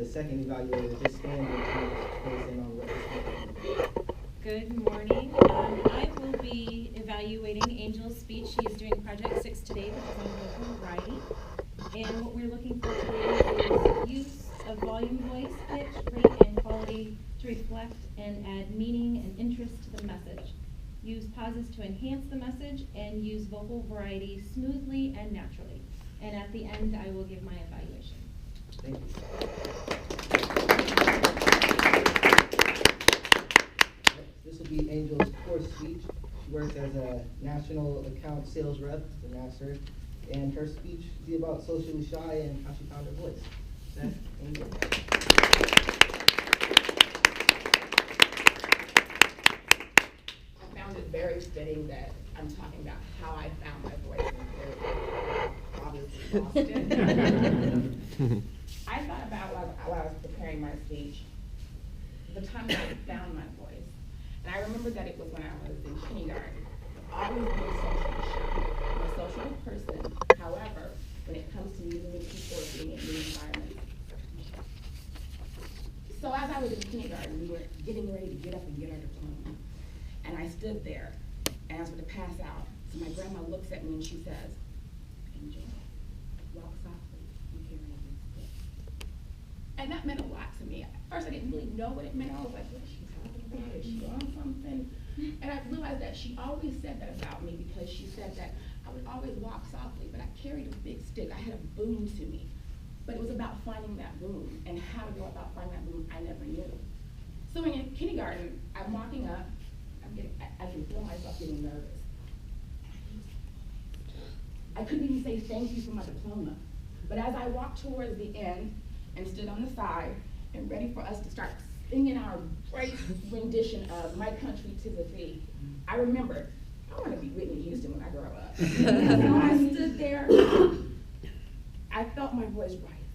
the second evaluator just stand and close in on what this means. Good morning. I will be evaluating Angel's speech. She is doing Project 6 today because I'm vocal variety. And what we're looking for today is use of volume, voice, pitch, rate, and quality to reflect and add meaning and interest to the message. Use pauses to enhance the message, and use vocal variety smoothly and naturally. And at the end, I will give my evaluation. Thank you. This will be Angel's fourth speech. She works as a national account sales rep for Nasser, and her speech will be about socially shy and how she found her voice. Seth, Angel. I found it very fitting that I'm talking about how I found my voice and obviously lost it. I thought about while I was preparing my speech, the time that I found my voice. And I remember that it was when I was in kindergarten. I've always been socially shy. I'm a social person. However, when it comes to meeting new people or being in new environments. So as I was in kindergarten, we were getting ready to get up and get our diploma. And I stood there, and I was going to pass out. So my grandma looks at me and she says, "Angel, walk softly and carry a big stick." And that meant a lot to me. At first, I didn't really know what it meant. I was like, what is she talking about? Is she on something? And I realized that she always said that about me, because she said that I would always walk softly, but I carried a big stick. I had a boom to me. But it was about finding that boom, and how to go about finding that boom, I never knew. So in kindergarten, I'm walking up. I can feel myself getting nervous. I couldn't even say thank you for my diploma. But as I walked towards the end and stood on the side and ready for us to start singing our great rendition of My Country 'Tis of Thee, I remembered, I want to be Whitney Houston when I grow up. So I stood there. I felt my voice rising.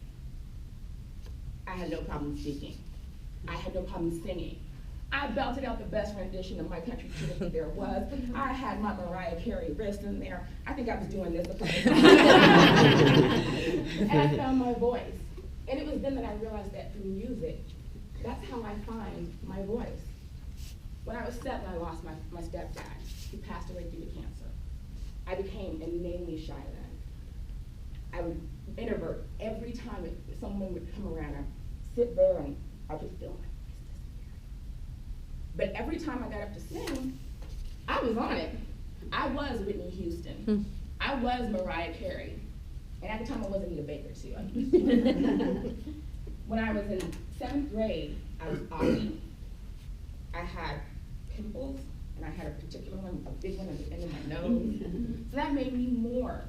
I had no problem speaking. I had no problem singing. I belted out the best rendition of My Country 'Tis of Thee there was. I had my Mariah Carey wrist in there. I think I was doing this the first time. And I found my voice. And it was then that I realized that through music, that's how I find my voice. When I was 7, I lost my stepdad. He passed away due to cancer. I became inanely shy then. I would introvert. Every time someone would come around, I'd sit there and I'd just feel my voice disappearing. But every time I got up to sing, I was on it. I was Whitney Houston. I was Mariah Carey. And at the time I was Anita Baker too. When I was in 7th grade, I was oddly. I had pimples, and I had a particular one, a big one at the end of my nose. So that made me more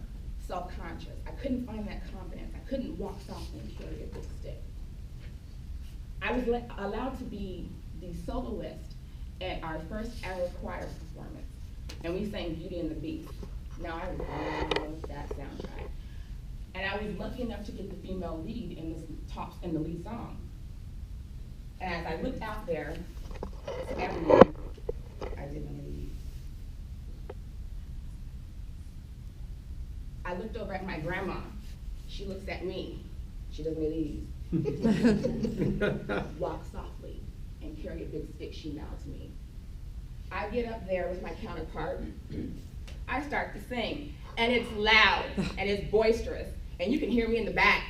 self-conscious. I couldn't find that confidence. I couldn't walk softly and carry a big stick. I was allowed to be the soloist at our first ever choir performance, and we sang Beauty and the Beast. Now I love that soundtrack. And I was lucky enough to get the female lead in the lead song. And as I looked out there to everyone, I did want to leave. I looked over at my grandma. She looks at me. She doesn't leave. Walk softly and carry a big stick, she mouths me. I get up there with my counterpart. I start to sing, and it's loud, and it's boisterous, and you can hear me in the back.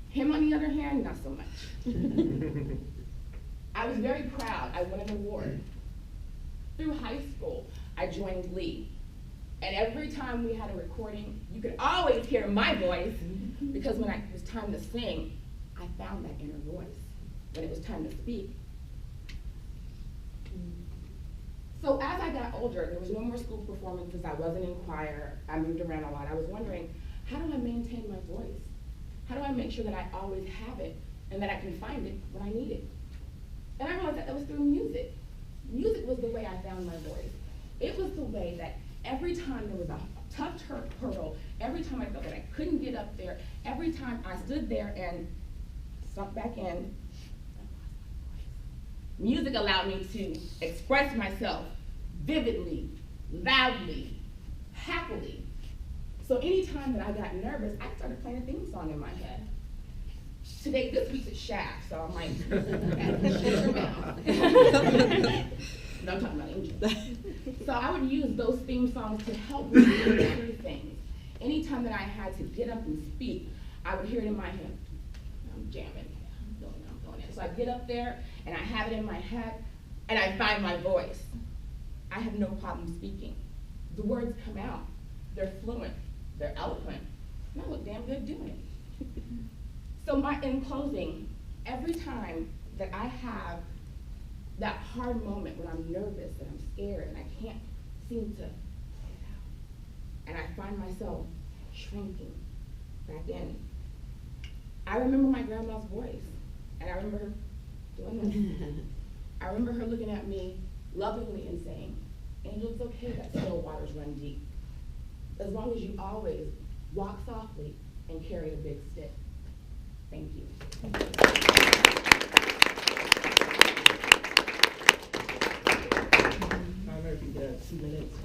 Him, on the other hand, not so much. I was very proud. I won an award. Through high school, I joined Glee. And every time we had a recording, you could always hear my voice, because when it was time to sing, I found that inner voice. When it was time to speak. So as I got older, there was no more school performances. I wasn't in choir. I moved around a lot. I was wondering, how do I maintain my voice? How do I make sure that I always have it and that I can find it when I need it? And I realized that was through music. Music was the way I found my voice. It was the way that every time there was a tough hurdle, every time I felt that I couldn't get up there, every time I stood there and sunk back in, music allowed me to express myself vividly, loudly, happily. So anytime that I got nervous, I started playing a theme song in my head. today, this week's a shaft, so I'm like, shut your mouth. No, I'm talking about Angel. So I would use those theme songs to help me get through things. Anytime that I had to get up and speak, I would hear it in my head. I'm jamming, I'm doing it. So I get up there and I have it in my head and I find my voice. I have no problem speaking. The words come out. They're fluent, they're eloquent, and I look damn good doing it. So in closing, every time that I have that hard moment when I'm nervous and I'm scared and I can't seem to get it out, and I find myself shrinking back in, I remember my grandma's voice, and I remember her doing this. I remember her looking at me lovingly and saying, Angel, it's okay that still waters run deep, as long as you always walk softly and carry a big stick. Thank you. Timer, if you get 2 minutes.